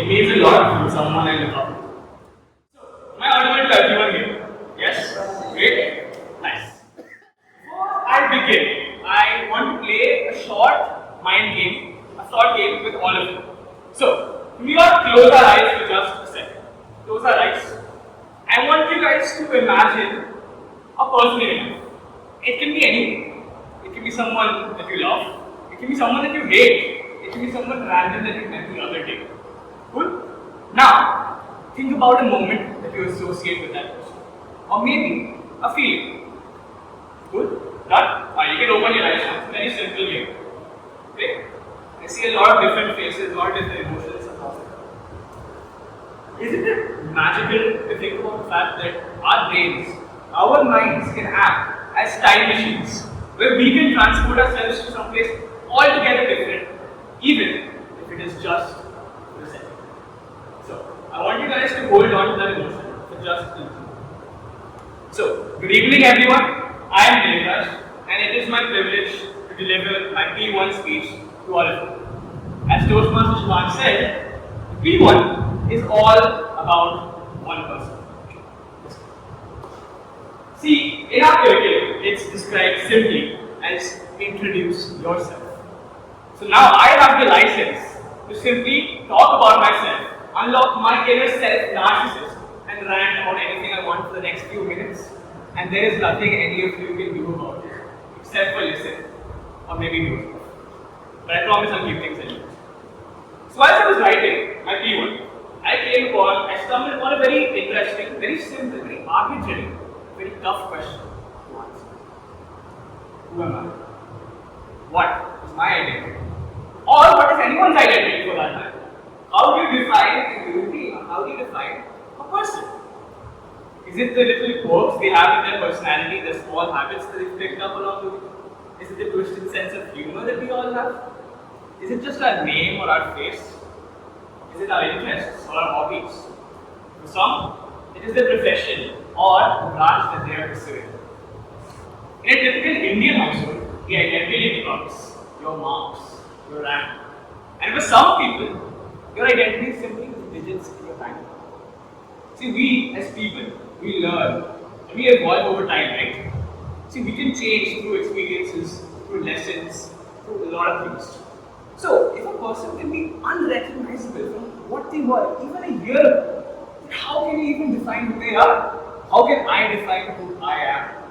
It means a lot to someone I look up to. So, am I audible to everyone here? Yes? Great? Nice. Before I begin, I want to play a short mind game, a short game with all of you. So, we all close our eyes for just a second. Close our eyes. I want you guys to imagine a person in your life. It can be anyone. It can be someone that you love. It can be someone that you hate. It can be someone random that you met the other day. Cool? Now, think about a moment that you associate with that person. Or maybe a feeling. Good? Done? You can open your eyes now. It's a very simple game. Okay? I see a lot of different faces, a lot of different emotions across it. Isn't it magical to think about the fact that our brains, our minds can act as time machines where we can transport ourselves to someplace altogether different, even if it is just for a second. So, I want you guys to hold on to that emotion for just a minute. So, good evening everyone. I am Devraj, and it is my privilege to deliver my P1 speech to all of you. As Toastmaster Shwan said, P1 is all about one person. See, in our curriculum, it's described simply as introduce yourself. So now I have the license to simply talk about myself, unlock my inner self-narcissist, and rant about anything I want for the next few minutes. And there is nothing any of you can do about it, except for listen, or maybe do. But I promise I'll keep things in. So as I was writing my P1, I stumbled upon a very interesting, very simple, very arbitrary, very tough question to answer. Who am I? What is my identity? Or what is anyone's identity for that matter? How do you define a human being? How do you define a person? Is it the little quirks they have in their personality, the small habits that they've picked up along the way? Is it the twisted sense of humor that we all have? Is it just our name or our face? Is it our interests or our hobbies? For some, it is their profession or the branch that they are pursuing. In a typical Indian household, the identity becomes your marks, your rank. And for some people, your identity is simply the digits in your bank account. See, we as people, we learn and we evolve over time, right? See, we can change through experiences, through lessons, through a lot of things. So, if a person can be unrecognizable from what they were even a year ago, how can you even define who they are? How can I define who I am?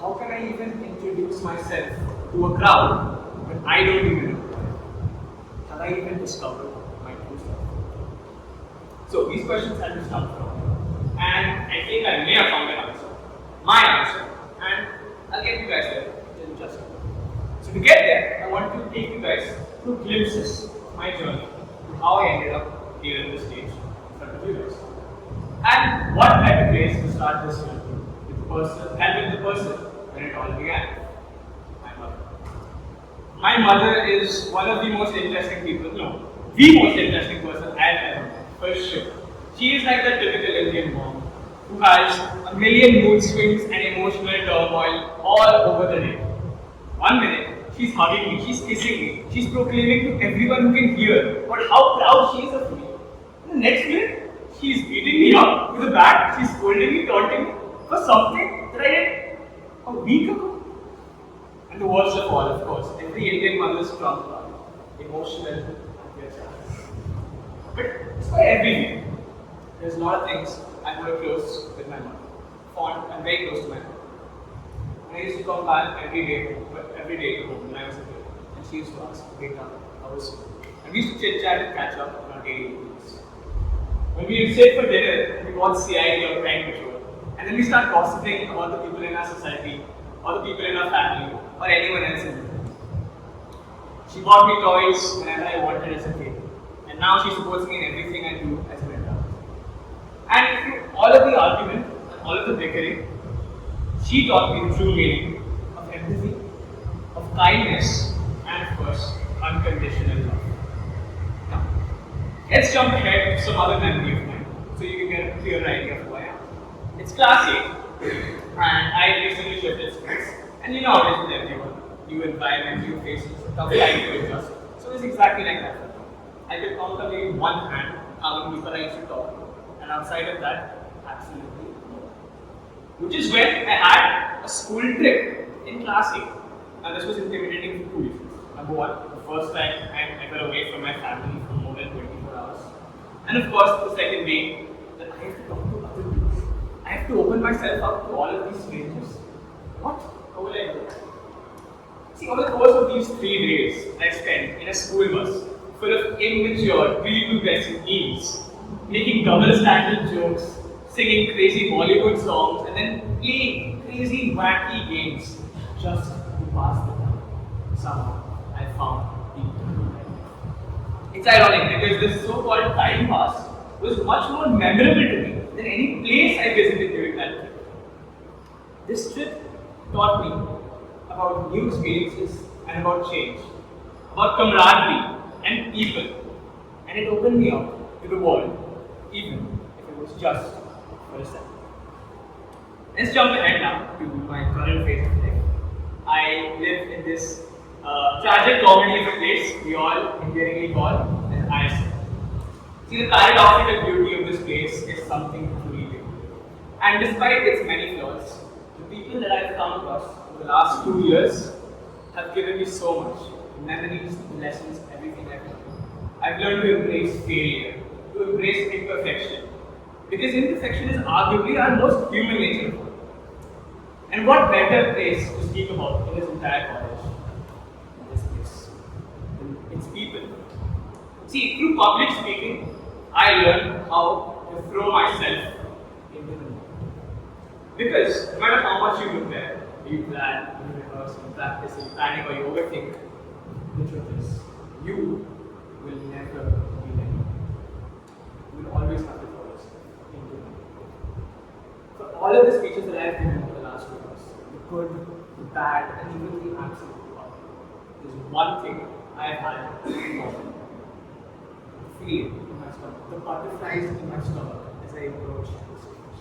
How can I even introduce myself to a crowd when I don't even know who I am? Have I even discovered my true self? So, these questions have been stumped from. And I think I may have found an answer. My answer. And I'll get you guys there in just a minute. So to get there, I want to take you guys through glimpses of my journey to how I ended up here on the stage in front of you guys. And what better place to start this journey with the person when it all began? My mother. My mother is one of the most interesting people, no, the most interesting person I've ever met, for sure. She is like the typical Indian mom who has a million mood swings and emotional turmoil all over the day. One minute, she's hugging me, she's kissing me, she's proclaiming to everyone who can hear about how proud she is of me. And the next minute, she's beating me up with a bat, she's scolding me, taunting me for something that I did a week ago. And the worst of all, of course, every Indian mother's trump card, emotional and but it's for everything. There's a lot of things I'm very close with my mother. I'm very close to my mother. And I used to come back every day to home when I was a kid. And she used to ask, Beta, how was school? And we used to chit chat and catch up on our daily routines. When we would sit for dinner, we watch CID or Crime Patrol. And then we start gossiping about the people in our society, or the people in our family, or anyone else in the world. She bought me toys whenever I wanted as a kid. And now she supports me in everything I do as an adult. And through all of the argument, all of the bickering, she taught me the true meaning of empathy, of kindness, and of course, unconditional love. Now, let's jump ahead to some other memory of mine, so you can get a clear idea of who I am. It's class 8, and I recently shifted schools. And you know how it is with everyone. New environment, new faces, tough time to adjust. So it's exactly like that. I could count on maybe one hand how many people I used to talk to. And outside of that, absolutely no. Which is when I had a school trip in class 8. And this was intimidating for two reasons. Number one, the first time I'm ever away from my family for more than 24 hours. And of course, the second being that I have to talk to other people. I have to open myself up to all of these strangers. What? How will I do that? See, over the course of these 3 days, I spent in a school bus full of immature, prepubescent teens, making double-standard jokes, singing crazy Bollywood songs, and then playing crazy, wacky games just to pass the time. Somehow, I found people who like me. It's ironic because this so-called time pass was much more memorable to me than any place I visited during that trip. This trip taught me about new experiences and about change, about camaraderie and people, and it opened me up to the world, even if it was just for a second. Let's jump ahead now to my current phase of life. I live in this tragic comedy of a place we all endearingly call an ISL. See, the paradoxical beauty of this place is something truly big. And despite its many flaws, the people that I've come across over the last 2 years have given me so much. Memories, lessons, everything I've learned. I've learned to embrace failure, to embrace imperfection. Because imperfection is arguably our most human nature. And what better place to speak about in this entire college than this place? It's people. See, through public speaking, I learned how to throw myself into the moment. Because no matter how much you prepare, you plan, you rehearse, you practice, you panic, or you overthink, the truth is, you will never be ready. You will always have to throw yourself into the moment. For all of the speeches that I have given over the last 2 years, the good, the bad, and even the absolute wrong, there's one thing I have had in common. The feeling in my stomach, the butterflies in my stomach as I approach the stage.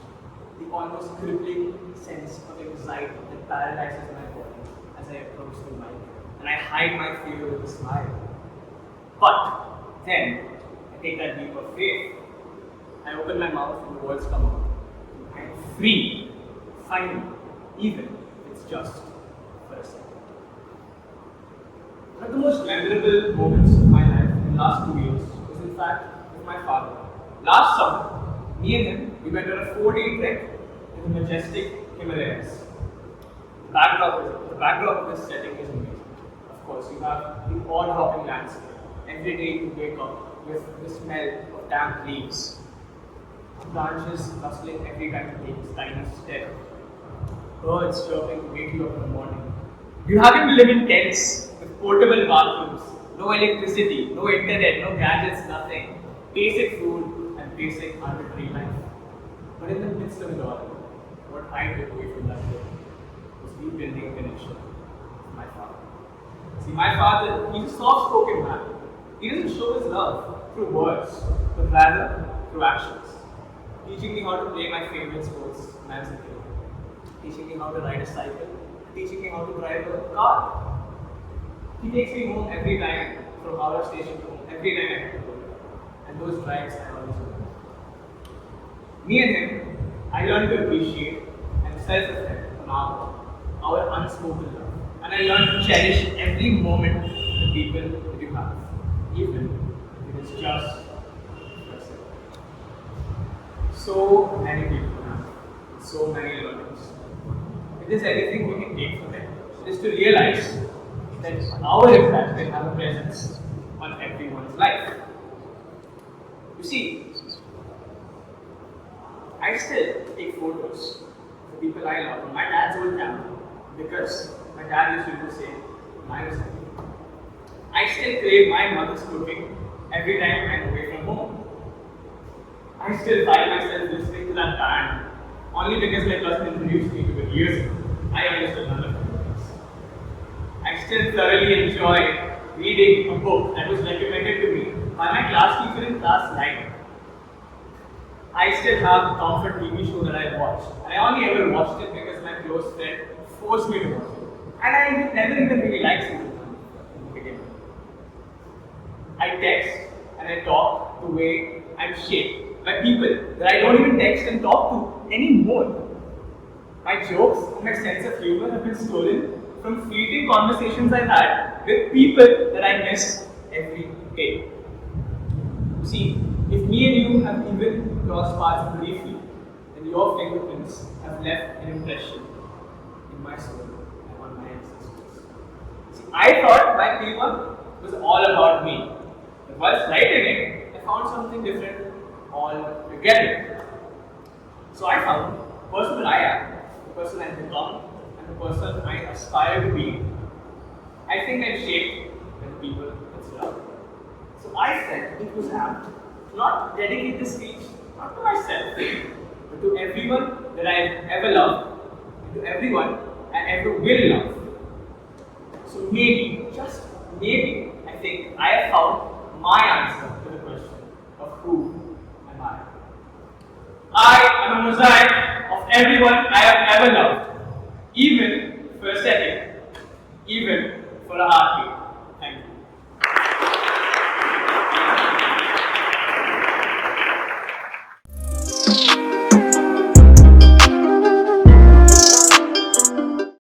The almost crippling sense of anxiety that paralyzes my body as I approach the mic. And I hide my fear with a smile. But then I take that leap of faith. I open my mouth and the words come out. I am free, finally, even if it's just for a second. One of the most memorable moments of my life in the last 2 years was in fact with my father. Last summer, me and him, we went on a 4-day trek to the majestic Himalayas. The backdrop of this setting is amazing. Of course, you have the odd-hopping landscape. Every day you wake up with the smell of damp leaves, branches rustling every time you take a tiny step, birds chirping to wake you up in the morning. You happen to live in tents with portable bathrooms, no electricity, no internet, no gadgets, nothing. Basic food and basic arbitrary life. But in the midst of it all, what I took away from that trip was rebuilding a connection with my father. See, my father, he's a soft-spoken man. He doesn't show his love through words, but rather through actions. Teaching me how to play my favorite sports when I was a kid. Teaching me how to ride a cycle. Teaching me how to drive a car. He takes me home every time from our station to home, every time I have to go. And those drives I always remember. Me and him, I learned to appreciate and self-reflect on our unspoken love. And I learned to cherish every moment with the people that you have, even if it is just for a second. So many people have, so many learnings. If there's anything we can take from it, it is to realize that our impact can have a presence on everyone's life. You see, I still take photos of the people I love on my dad's old camera because my dad used to say when I was a kid. I still crave my mother's cooking every time I'm away from home. I still find myself listening to that band only because my cousin introduced me to it years ago. I understood none of the lyrics. I still thoroughly enjoy reading a book that was recommended to me by my class teacher in class 9. I still have a comfort TV show that I watch, and I only ever watched it because my close friend forced me to watch it. And I never even really liked it in the beginning. I text and I talk the way I'm shaped by people that I don't even text and talk to anymore. My jokes and my sense of humor have been stolen from fleeting conversations I've had with people that I miss every day. See, if me and you have even crossed paths briefly, then your fingerprints have left an impression in my soul and on my ancestors. See, I thought my P1 was all about me. But whilst writing it, I found something different altogether. So I found the person that I am, the person I've become, and the person I aspire to be. I think I'm shaped by the people that surround me. So I felt it was apt to not dedicate this speech not to myself, but to everyone that I've ever loved, and to everyone I ever will love. So maybe, just maybe, I think I have found my answer to the question of who am I. I am a mosaic of everyone I have ever loved, even for a second, even for a heartbeat.